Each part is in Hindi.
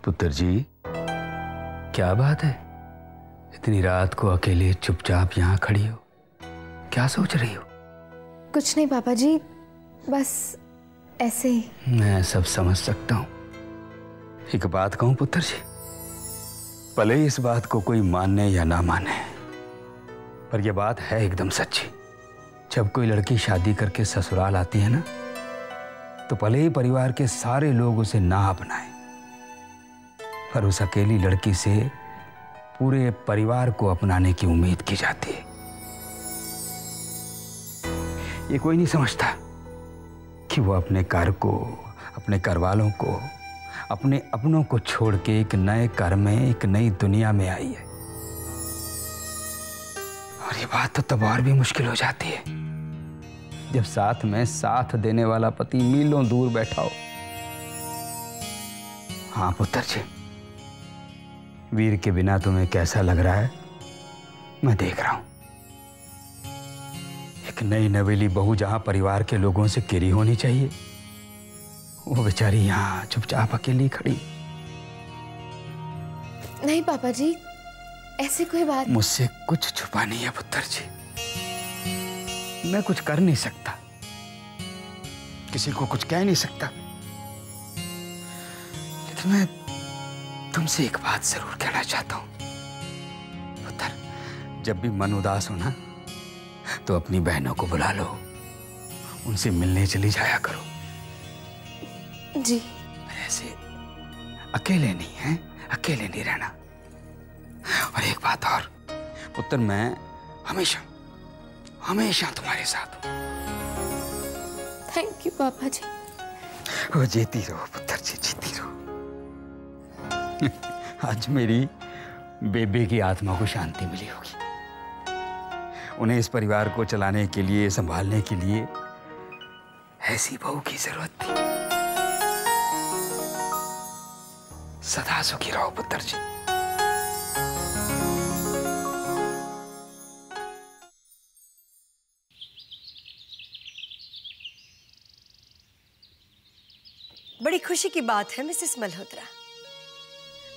पुत्र जी, क्या बात है? इतनी रात को अकेले चुपचाप यहाँ खड़ी हो, क्या सोच रही हो? कुछ नहीं पापा जी, बस ऐसे ही। मैं सब समझ सकता हूँ। एक बात कहूँ पुत्र जी, भले ही इस बात को कोई माने या ना माने, पर यह बात है एकदम सच्ची। जब कोई लड़की शादी करके ससुराल आती है ना, तो भले ही परिवार के सारे लोग उसे ना अपनाएं, पर उस अकेली लड़की से पूरे परिवार को अपनाने की उम्मीद की जाती है। ये कोई नहीं समझता कि वो अपने घर को, अपने घर वालों को, अपने अपनों को छोड़ के एक नए घर में, एक नई दुनिया में आई है। और ये बात तो तब और भी मुश्किल हो जाती है जब साथ में साथ देने वाला पति मीलों दूर बैठा हो। हाँ पुत्र जी, वीर के बिना तुम्हें कैसा लग रहा है मैं देख रहा हूं। एक नई नवेली बहू जहां परिवार के लोगों से घिरी होनी चाहिए, वो बेचारी यहां चुपचाप अकेली खड़ी। नहीं पापा जी, ऐसी कोई बात। मुझसे कुछ छुपा नहीं है पुत्र जी। मैं कुछ कर नहीं सकता, किसी को कुछ कह नहीं सकता, लेकिन मैं तुमसे एक बात जरूर कहना चाहता हूं। पुत्र, जब भी मन उदास हो ना, तो अपनी बहनों को बुला लो, उनसे मिलने चली जाया करो। जी। ऐसे अकेले नहीं है, अकेले नहीं रहना। और एक बात और पुत्र, मैं हमेशा हमेशा तुम्हारे साथ हूं। थैंक यू पापा जी। वो जीती रहो पुत्र जी, जीती रहो। आज मेरी बेबे की आत्मा को शांति मिली होगी। उन्हें इस परिवार को चलाने के लिए, संभालने के लिए ऐसी बहू की जरूरत थी। सदा सुखी रहो पुत्र जी। बड़ी खुशी की बात है मिसेस मल्होत्रा।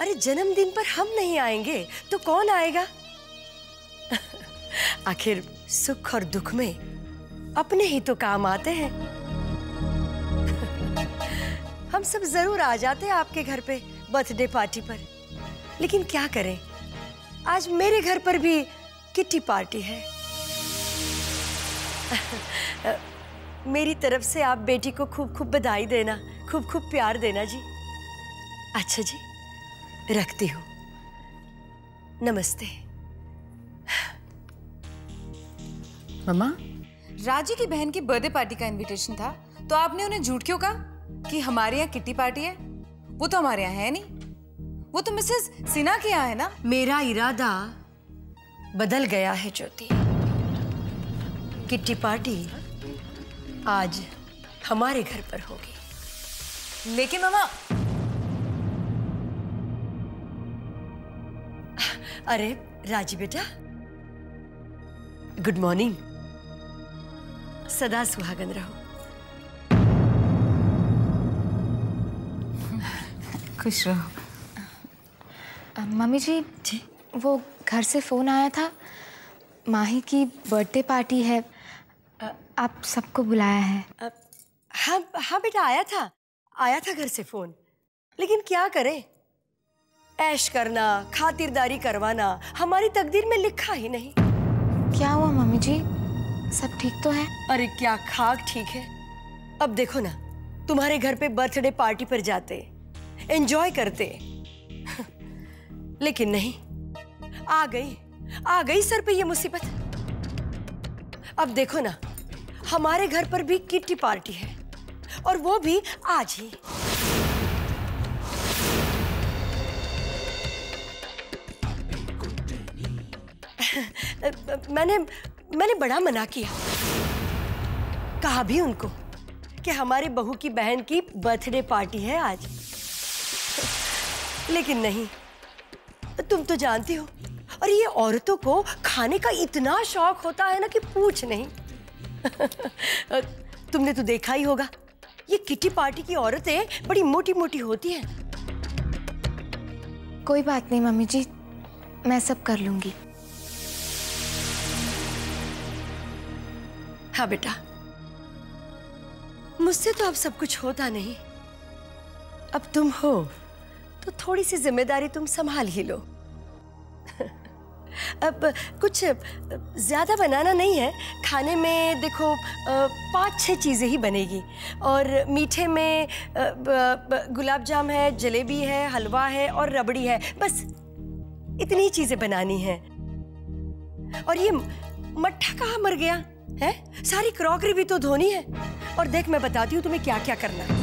अरे जन्मदिन पर हम नहीं आएंगे तो कौन आएगा? आखिर सुख और दुख में अपने ही तो काम आते हैं। हम सब जरूर आ जाते हैं आपके घर पे बर्थडे पार्टी पर, लेकिन क्या करें, आज मेरे घर पर भी किट्टी पार्टी है। मेरी तरफ से आप बेटी को खूब खूब बधाई देना, खूब खूब प्यार देना जी। अच्छा जी, रखती हूँ। नमस्ते। मम्मा, राजी की बहन की बर्थडे पार्टी का इनविटेशन था, तो आपने उन्हें झूठ क्यों कहा कि हमारे यहाँ किट्टी पार्टी है? वो तो हमारे यहाँ है नहीं, वो तो मिसेस सिन्हा के यहाँ है ना। मेरा इरादा बदल गया है ज्योति। किट्टी पार्टी आज हमारे घर पर होगी। लेकिन मम्मा। अरे राजी बेटा, गुड मॉर्निंग। सदा सुहागन रहो। खुश रहो। मम्मी जी, वो घर से फोन आया था, माही की बर्थडे पार्टी है, आप सबको बुलाया है। हाँ हाँ बेटा, आया था घर से फोन, लेकिन क्या करें, ऐश करना, खातिरदारी करवाना हमारी तकदीर में लिखा ही नहीं। क्या हुआ मम्मी जी, सब ठीक तो है? अरे क्या खाक ठीक है। अब देखो ना, तुम्हारे घर पे बर्थडे पार्टी पर जाते, एंजॉय करते, लेकिन नहीं, आ गई सर पे ये मुसीबत। अब देखो ना, हमारे घर पर भी किट्टी पार्टी है, और वो भी आज ही। मैंने बड़ा मना किया, कहा भी उनको कि हमारे बहू की बहन की बर्थडे पार्टी है आज, लेकिन नहीं। तुम तो जानती हो, और ये औरतों को खाने का इतना शौक होता है ना कि पूछ नहीं। तुमने तो देखा ही होगा, ये किट्टी पार्टी की औरतें बड़ी मोटी मोटी होती हैं, कोई बात नहीं मम्मी जी, मैं सब कर लूंगी। हाँ बेटा, मुझसे तो अब सब कुछ होता नहीं। अब तुम हो तो थोड़ी सी जिम्मेदारी तुम संभाल ही लो। अब कुछ ज्यादा बनाना नहीं है। खाने में देखो 5-6 चीजें ही बनेगी, और मीठे में गुलाब जाम है, जलेबी है, हलवा है और रबड़ी है। बस इतनी ही चीजें बनानी है। और ये मट्ठा कहाँ मर गया है? सारी क्रॉकरी भी तो धोनी है। और देख, मैं बताती हूँ तुम्हें क्या क्या करना है।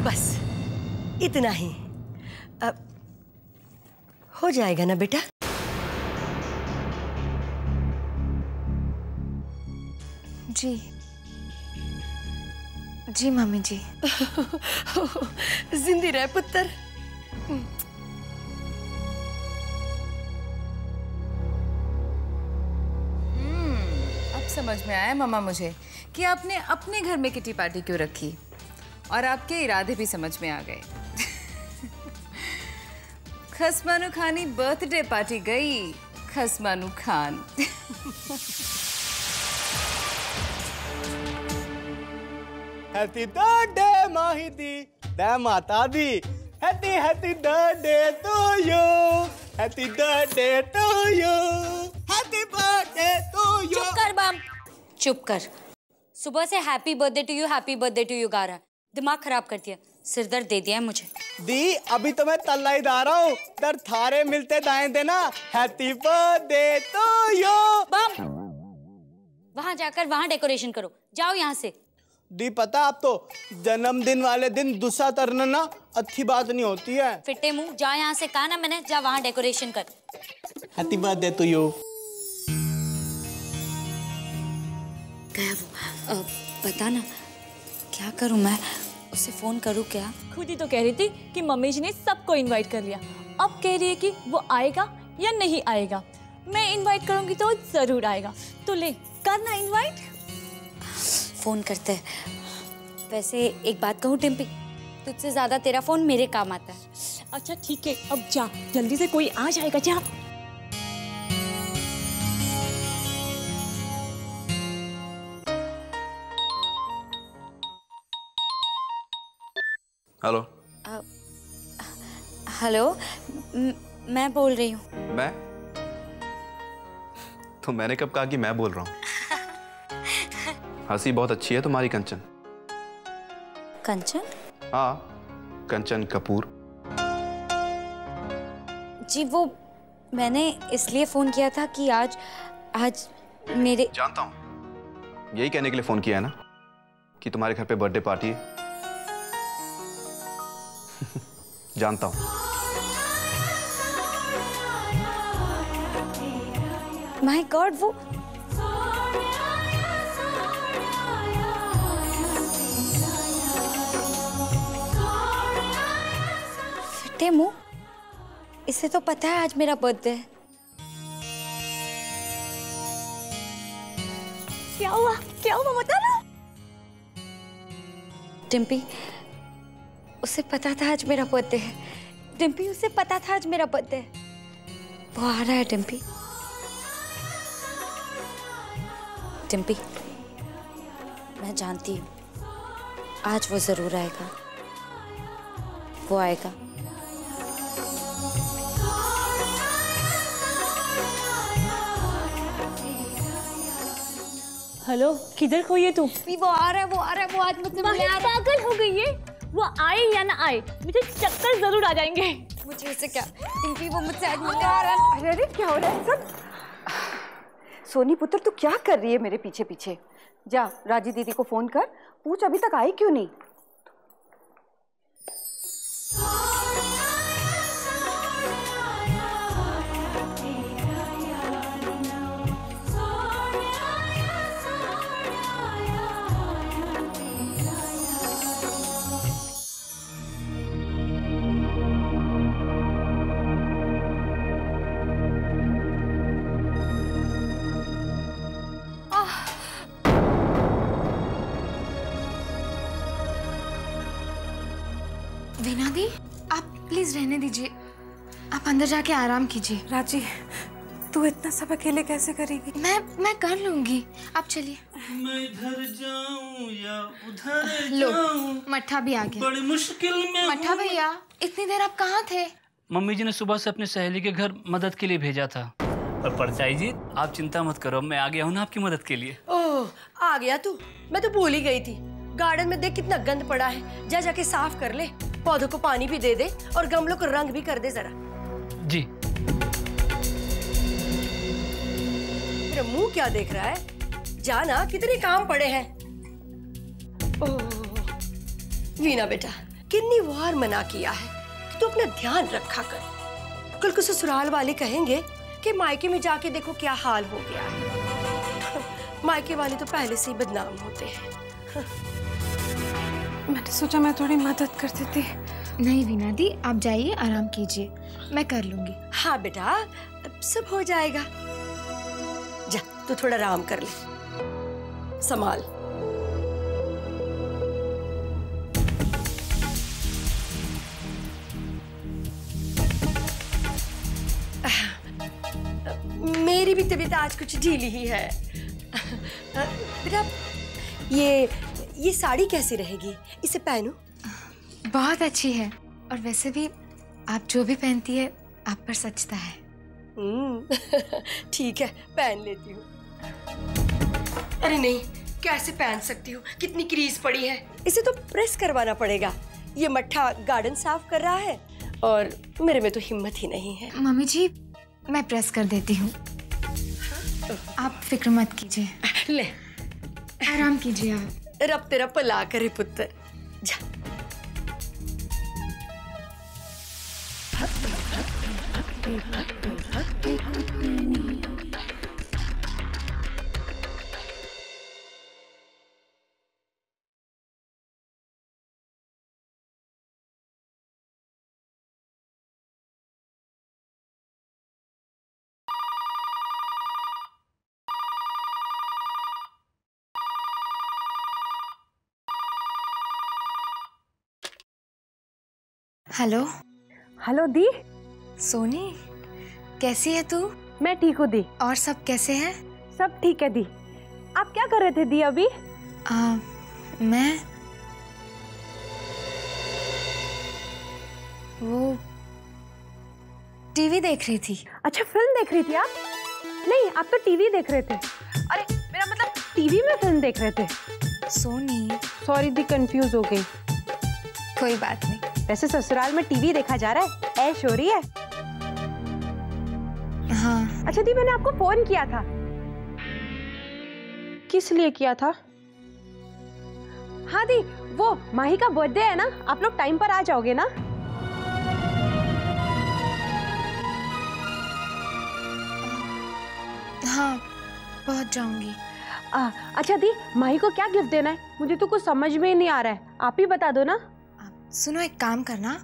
बस इतना ही। अब हो जाएगा ना बेटा? जी जी मम्मी जी। जिंदी रह पुत्र। अब समझ में आया मामा मुझे कि आपने अपने घर में किटी पार्टी क्यों रखी, और आपके इरादे भी समझ में आ गए। खसमानू खानी बर्थडे पार्टी गई, खसमानू खान। हैप्पी बर्थडे माहिदी, दे माता दी। Happy birthday to you, happy birthday to you, happy birthday to you. चुप कर बम, चुप कर। सुबह से हैप्पी बर्थडे टू यू गा रहा है, दिमाग खराब कर दिया, सिर दर्द दे दिया है मुझे। दी अभी तो मैं तल्ला ही दा रहा हूँ, दर थारे मिलते दाएं देना। Happy birthday to you. बम, वहां जाकर वहां डेकोरेशन करो, जाओ यहाँ से। दी पता आप तो जन्मदिन वाले दिन दूसरा तरना ना अच्छी बात नहीं होती है। फिट्टे मुंह, जा यहाँ से, कहा ना मैंने, जा वहां डेकोरेशन कर। Happy birthday to you. गया वो, बता ना क्या करूं मैं, उसे फोन करूं क्या? खुद ही तो कह रही थी कि मम्मी जी ने सबको इनवाइट कर लिया, अब कह रही है कि वो आएगा या नहीं आएगा। मैं इनवाइट करूंगी तो जरूर आएगा, तो ले करना इनवाइट। फोन करते हैं। वैसे एक बात कहूँ टिम्पी, तुझसे ज्यादा तेरा फोन मेरे काम आता है। अच्छा ठीक है, अब जा जल्दी से, कोई आ जाएगा, जा। हेलो। हेलो, मैं बोल रही हूँ। मैं? तो मैंने कब कहा कि मैं बोल रहा हूँ? हंसी बहुत अच्छी है तुम्हारी कंचन। कंचन? हाँ, कंचन कपूर। जी वो मैंने इसलिए फोन किया था कि आज मेरे... जानता हूँ, यही कहने के लिए फोन किया है ना कि तुम्हारे घर पे बर्थडे पार्टी है। जानता हूँ। माय गॉड, वो फिटे मुंह, इसे तो पता है आज मेरा बर्थडे है। क्या हुआ बता ना। टिम्पी, उसे पता था आज मेरा बर्थडे है। टिम्पी, उसे पता था आज मेरा बर्थडे है। वो आ रहा है टिम्पी। टिम्पी, मैं जानती हूँ आज वो जरूर आएगा, वो आएगा। हेलो, किधर खोई है तू? वो आ रहा है, वो आज मुझसे मिलने आ रहा है। पागल हो गई है, वो आए या ना आए मुझे चक्कर जरूर आ जाएंगे। मुझे उससे क्या, टिम्पी वो मुझसे आज मिलने आ रहा है। अरे क्या हो रहा है सब? सोनी पुत्र, तू क्या कर रही है मेरे पीछे पीछे? जा राजी दीदी को फोन कर, पूछ अभी तक आई क्यों नहीं। वीना दी, आप प्लीज रहने दीजिए, आप अंदर जाके आराम कीजिए। राजी, तू इतना सब अकेले कैसे करेगी? मैं कर लूंगी, आप चलिए। मैं इधर जाऊं या उधर लो, जाऊं, मट्ठा भी आ गया। बड़ी मुश्किल में। मट्ठा भैया, इतनी देर आप कहाँ थे? मम्मी जी ने सुबह से अपनी सहेली के घर मदद के लिए भेजा था। और परछाई जी, आप चिंता मत करो, मैं आ गया हूँ ना आपकी मदद के लिए। ओह, आ गया तू? मैं तो भूल ही गई थी। गार्डन में देख कितना गंद पड़ा है, जा जाके साफ कर ले, पौधों को पानी भी दे दे और गमलों को रंग भी कर दे जरा। जी। तेरा मुंह क्या देख रहा है? जाना, कितने काम पड़े हैं। ओह वीना बेटा, कितनी बार मना किया है कि तू अपना ध्यान रखा कर। कल को ससुराल वाले कहेंगे कि मायके में जाके देखो क्या हाल हो गया है। मायके वाले तो पहले से ही बदनाम होते हैं। मैंने सोचा मैं थोड़ी मदद कर देती। नहीं वीना दी, आप जाइए, आराम कीजिए, मैं कर लूंगी। हाँ बेटा, अब सब हो जाएगा। जा, तू थोड़ा आराम कर ले, संभाल। मेरी भी तबीयत आज कुछ ढीली ही है। बेटा, ये साड़ी कैसी रहेगी? इसे पहनूं? बहुत अच्छी है, और वैसे भी आप जो भी पहनती है आप पर सचता है। ठीक है, पहन लेती हूँ। अरे नहीं, कैसे पहन सकती हूँ? कितनी क्रीज पड़ी है, इसे तो प्रेस करवाना पड़ेगा। ये मट्ठा गार्डन साफ कर रहा है और मेरे में तो हिम्मत ही नहीं है। मम्मी जी, मैं प्रेस कर देती हूँ, आप फिक्र मत कीजिए। ले, आराम कीजिए आप। रब तेरा भला करे पुत्र। जा। हेलो। हेलो दी। सोनी, कैसी है तू? मैं ठीक हूँ दी। और सब कैसे हैं? सब ठीक है दी। आप क्या कर रहे थे दी अभी? मैं वो टीवी देख रही थी। अच्छा, फिल्म देख रही थी आप? नहीं, आप तो टीवी देख रहे थे। अरे मेरा मतलब टीवी में फिल्म देख रहे थे। सोनी, सॉरी दी, कंफ्यूज हो गई। कोई बात नहीं। वैसे ससुराल में टीवी देखा जा रहा है, ऐश हो रही है। हाँ। अच्छा दी, मैंने आपको फोन किया था। किस लिए किया था? हाँ दी, वो माही का बर्थडे है ना, आप लोग टाइम पर आ जाओगे ना? हाँ, पहुंच जाऊंगी। अच्छा दी, माही को क्या गिफ्ट देना है? मुझे तो कुछ समझ में ही नहीं आ रहा है, आप ही बता दो ना। सुनो, एक काम करना,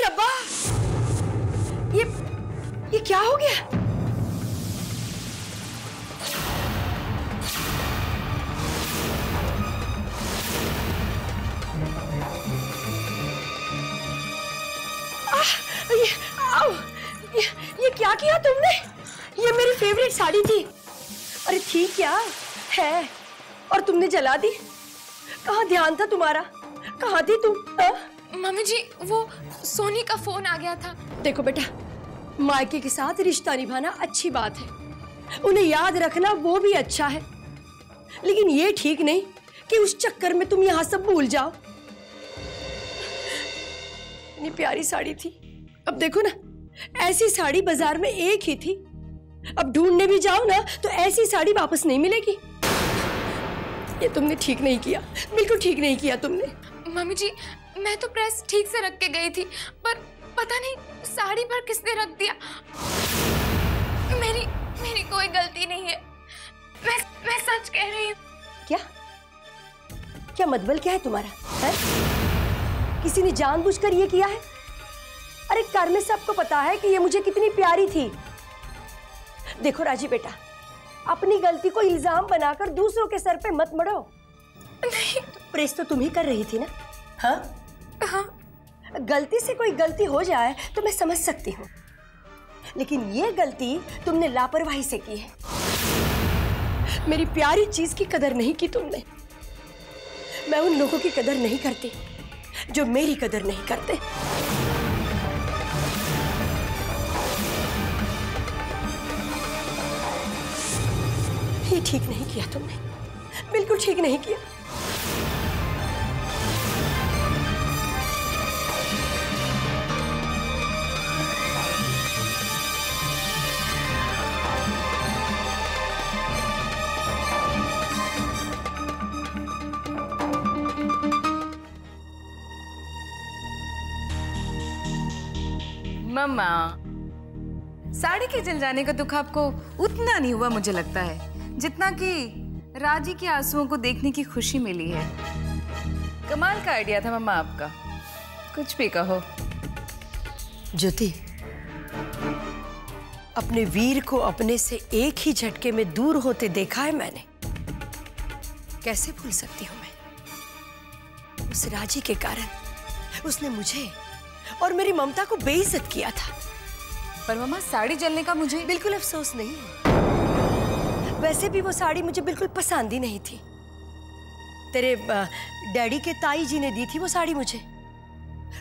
रब्बा, ये क्या हो गया? ये क्या किया तुमने? ये मेरी फेवरेट साड़ी थी। अरे थी क्या है, और तुमने जला दी। कहाँ ध्यान था तुम्हारा? कहाँ थी तुम? मम्मी जी, वो सोनी का फोन आ गया था। देखो बेटा, मायके के साथ रिश्ता निभाना अच्छी बात है, उन्हें याद रखना वो भी अच्छा है, लेकिन ये ठीक नहीं कि उस चक्कर में तुम यहाँ सब भूल जाओ। इतनी प्यारी साड़ी थी, अब देखो ना, ऐसी साड़ी बाजार में एक ही थी। अब ढूंढने भी जाओ ना तो ऐसी साड़ी वापस नहीं मिलेगी। ये तुमने ठीक नहीं किया, बिल्कुल ठीक नहीं किया तुमने। मम्मी जी, मैं तो प्रेस ठीक से रख के गई थी, पर पता नहीं साड़ी पर किसने रख दिया। मेरी कोई गलती नहीं है, मैं सच कह रही हूँ। क्या मतबल क्या है तुम्हारा? है? किसी ने जानबूझकर ये किया है? अरे घर में सबको पता है कि ये मुझे कितनी प्यारी थी। देखो राजी बेटा, अपनी गलती को इल्जाम बनाकर दूसरों के सर पे मत मढ़ो। नहीं, प्रेस तो तुम ही कर रही थी ना? हाँ, गलती से कोई गलती हो जाए तो मैं समझ सकती हूँ, लेकिन ये गलती तुमने लापरवाही से की है। मेरी प्यारी चीज की कदर नहीं की तुमने। मैं उन लोगों की कदर नहीं करती जो मेरी कदर नहीं करते। ये ठीक नहीं किया तुमने, बिल्कुल ठीक नहीं किया। मम्मा, साड़ी के जल जाने का दुख आपको उतना नहीं हुआ मुझे लगता है जितना कि राजी के आंसुओं को देखने की खुशी मिली है। कमाल का आइडिया था मम्मा आपका, कुछ भी कहो। ज्योति, अपने वीर को अपने से एक ही झटके में दूर होते देखा है मैंने। कैसे भूल सकती हूँ मैं? उस राजी के कारण उसने मुझे और मेरी ममता को बेइज्जत किया था। पर मम्मा, साड़ी जलने का मुझे बिल्कुल अफसोस नहीं है। वैसे भी वो साड़ी मुझे बिल्कुल पसंद ही नहीं थी। तेरे डैडी के ताई जी ने दी थी वो साड़ी मुझे।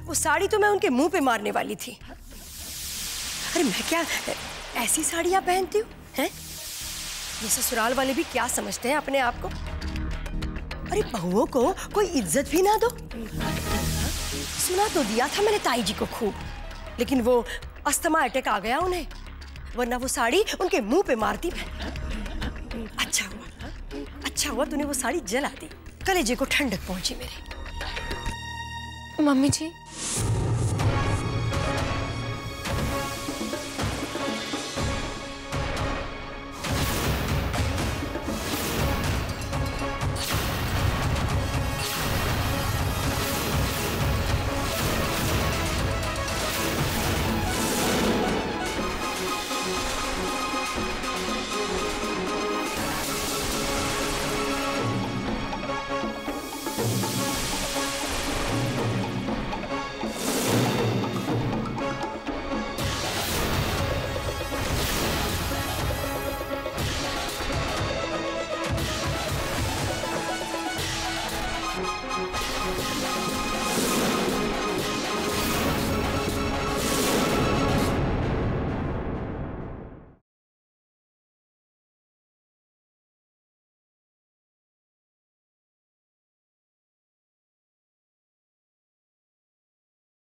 वो साड़ी तो मैं उनके मुंह पे मारने वाली थी। अरे मैं क्या ऐसी साड़ियां पहनती हूँ, हैं? ये ससुराल वाले भी क्या समझते हैं अपने आप को? अरे बहुओं को कोई इज्जत भी ना दो। सुना तो दिया था मैंने ताई जी को खूब, लेकिन वो अस्थमा अटैक आ गया उन्हें, वरना वो साड़ी उनके मुंह पे मारती मैं। अच्छा हुआ तूने वो साड़ी जला दी, कलेजे को ठंडक पहुंची मेरे। मम्मी जी,